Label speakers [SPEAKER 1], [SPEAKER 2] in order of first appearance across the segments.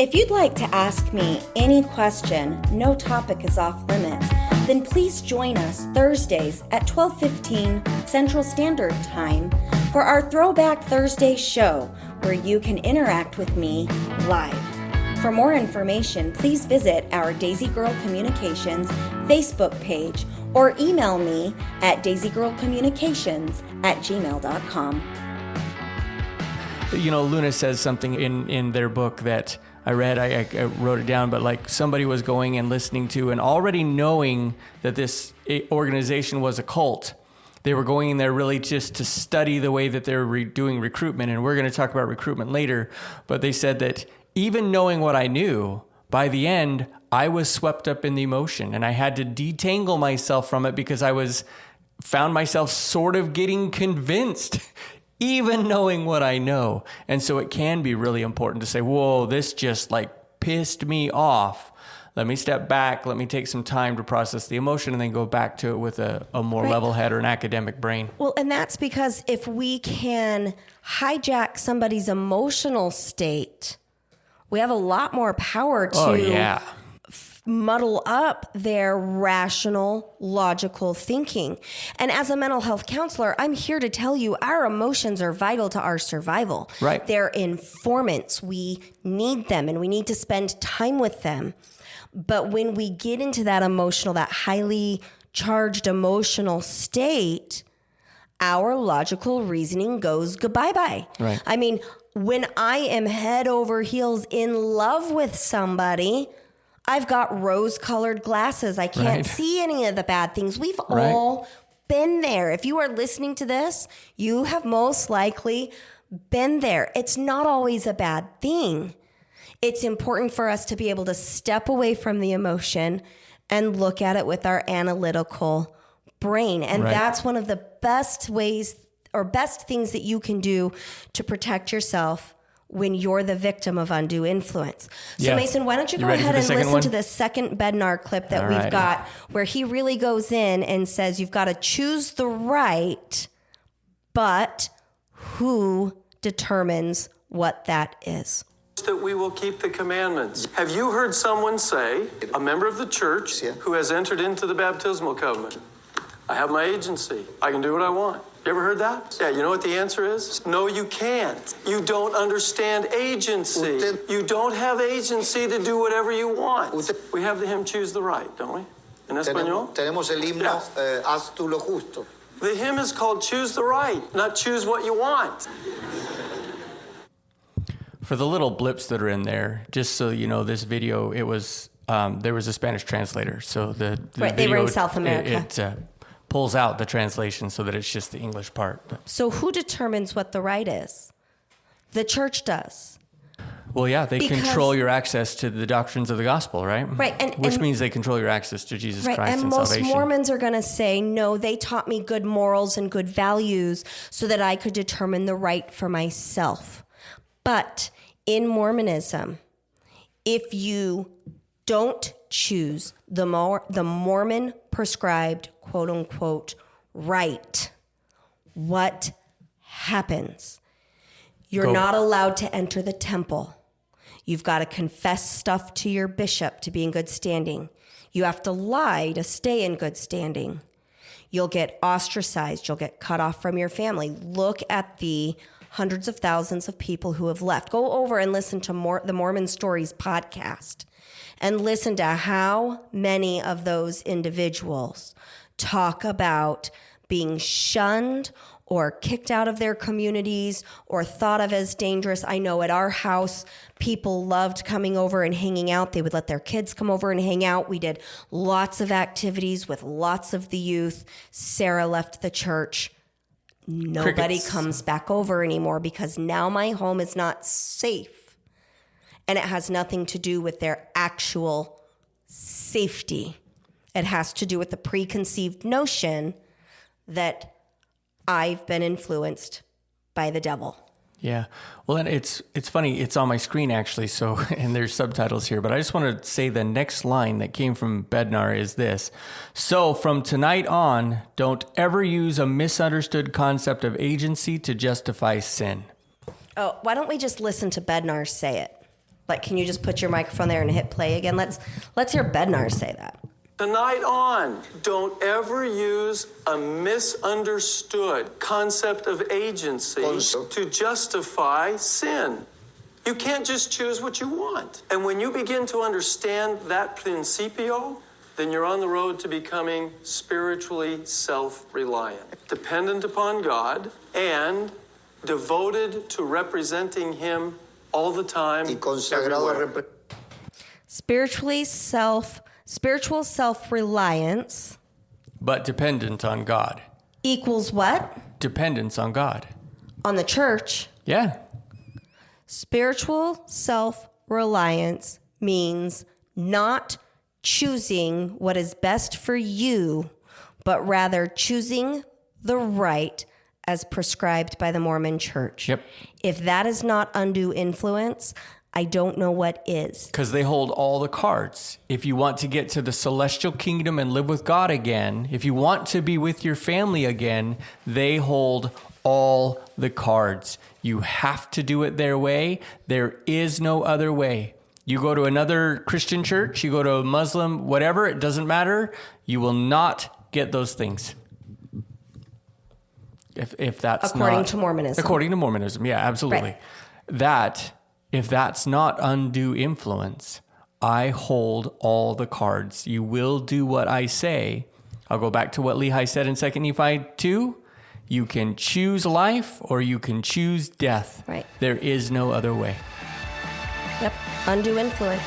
[SPEAKER 1] If you'd like to ask me any question, no topic is off limits, then please join us Thursdays at 12:15 Central Standard Time for our Throwback Thursday show, where you can interact with me live. For more information, please visit our Daisy Girl Communications Facebook page or email me at daisygirlcommunications@gmail.com.
[SPEAKER 2] You know, Luna says something in their book that I read, I wrote it down, but like somebody was going and listening to and already knowing that this organization was a cult. They were going in there really just to study the way that they're doing recruitment. And we're going to talk about recruitment later. But they said that even knowing what I knew, by the end, I was swept up in the emotion and I had to detangle myself from it because I found myself sort of getting convinced, even knowing what I know. And so it can be really important to say, whoa, this just like pissed me off. Let me step back. Let me take some time to process the emotion and then go back to it with a more level head or an academic brain.
[SPEAKER 1] Well, and that's because if we can hijack somebody's emotional state, we have a lot more power to muddle up their rational, logical thinking. And as a mental health counselor, I'm here to tell you our emotions are vital to our survival.
[SPEAKER 2] Right.
[SPEAKER 1] They're informants. We need them and we need to spend time with them. But when we get into that highly charged emotional state, our logical reasoning goes goodbye-bye.
[SPEAKER 2] Right.
[SPEAKER 1] I mean, when I am head over heels in love with somebody, I've got rose-colored glasses. I can't see any of the bad things. We've all been there. If you are listening to this, you have most likely been there. It's not always a bad thing. It's important for us to be able to step away from the emotion and look at it with our analytical brain. And that's one of the best ways or best things that you can do to protect yourself when you're the victim of undue influence. So Mason, why don't you go ahead and listen to the second Bednar clip that we've got, where he really goes in and says, you've got to choose the right, but who determines what that is?
[SPEAKER 3] That we will keep the commandments. Have you heard someone say, a member of the church who has entered into the baptismal covenant, I have my agency, I can do what I want? You ever heard that? Yeah, you know what the answer is? No, you can't. You don't understand agency. You don't have agency to do whatever you want. We have the hymn Choose the Right, don't we? In Espanol?
[SPEAKER 4] Tenemos el himno, Haz tú lo justo.
[SPEAKER 3] The hymn is called Choose the Right, not choose what you want.
[SPEAKER 2] For the little blips that are in there, just so you know, this video, it was there was a Spanish translator. So the
[SPEAKER 1] video, they were in South America.
[SPEAKER 2] It pulls out the translation so that it's just the English part.
[SPEAKER 1] So who determines what the right is? The church does.
[SPEAKER 2] Well, yeah, they control your access to the doctrines of the gospel, right?
[SPEAKER 1] Right.
[SPEAKER 2] Which means they control your access to Jesus Christ and
[SPEAKER 1] most
[SPEAKER 2] salvation.
[SPEAKER 1] Mormons are going to say, no, they taught me good morals and good values so that I could determine the right for myself. But in Mormonism, if you don't choose the Mormon prescribed, quote unquote, right, what happens? You're not allowed to enter the temple. You've got to confess stuff to your bishop to be in good standing. You have to lie to stay in good standing. You'll get ostracized. You'll get cut off from your family. Look at the hundreds of thousands of people who have left. Go over and listen to the Mormon Stories podcast and listen to how many of those individuals talk about being shunned or kicked out of their communities or thought of as dangerous. I know at our house, people loved coming over and hanging out. They would let their kids come over and hang out. We did lots of activities with lots of the youth. Sarah left the church. Nobody comes back over anymore because now my home is not safe. And it has nothing to do with their actual safety. It has to do with the preconceived notion that I've been influenced by the devil.
[SPEAKER 2] Yeah. Well, and it's funny. It's on my screen, actually. So, and there's subtitles here. But I just want to say the next line that came from Bednar is this. So, from tonight on, don't ever use a misunderstood concept of agency to justify sin.
[SPEAKER 1] Oh, why don't we just listen to Bednar say it? Like, can you just put your microphone there and hit play again? Let's hear Bednar say that.
[SPEAKER 3] Tonight on, don't ever use a misunderstood concept of agency to justify sin. You can't just choose what you want. And when you begin to understand that principio, then you're on the road to becoming spiritually self-reliant, dependent upon God, and devoted to representing Him all the time,
[SPEAKER 4] Y consagrado a
[SPEAKER 3] everywhere.
[SPEAKER 1] Spiritual self-reliance
[SPEAKER 2] But dependent on God.
[SPEAKER 1] equals what?
[SPEAKER 2] Dependence on God.
[SPEAKER 1] On the church.
[SPEAKER 2] Yeah.
[SPEAKER 1] Spiritual self-reliance means not choosing what is best for you, but rather choosing the right as prescribed by the Mormon Church.
[SPEAKER 2] Yep.
[SPEAKER 1] If that is not undue influence, I don't know what is.
[SPEAKER 2] Because they hold all the cards. If you want to get to the celestial kingdom and live with God again, if you want to be with your family again, they hold all the cards. You have to do it their way. There is no other way. You go to another Christian church, you go to a Muslim, whatever, it doesn't matter. You will not get those things. If that's
[SPEAKER 1] According to Mormonism.
[SPEAKER 2] According to Mormonism, yeah, absolutely.
[SPEAKER 1] Right.
[SPEAKER 2] If that's not undue influence, I hold all the cards. You will do what I say. I'll go back to what Lehi said in 2 Nephi 2. You can choose life or you can choose death.
[SPEAKER 1] Right.
[SPEAKER 2] There is no other way.
[SPEAKER 1] Yep. Undue influence.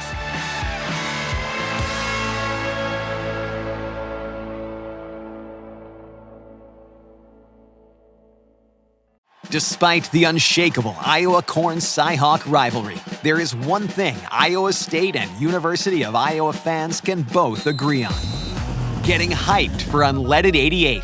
[SPEAKER 5] Despite the unshakable Iowa Corn-Cyhawk rivalry, there is one thing Iowa State and University of Iowa fans can both agree on. Getting hyped for Unleaded 88.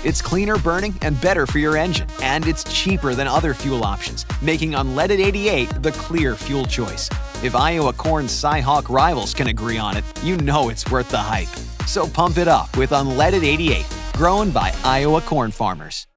[SPEAKER 5] It's cleaner burning and better for your engine, and it's cheaper than other fuel options, making Unleaded 88 the clear fuel choice. If Iowa Corn-Cyhawk rivals can agree on it, you know it's worth the hype. So pump it up with Unleaded 88, grown by Iowa corn farmers.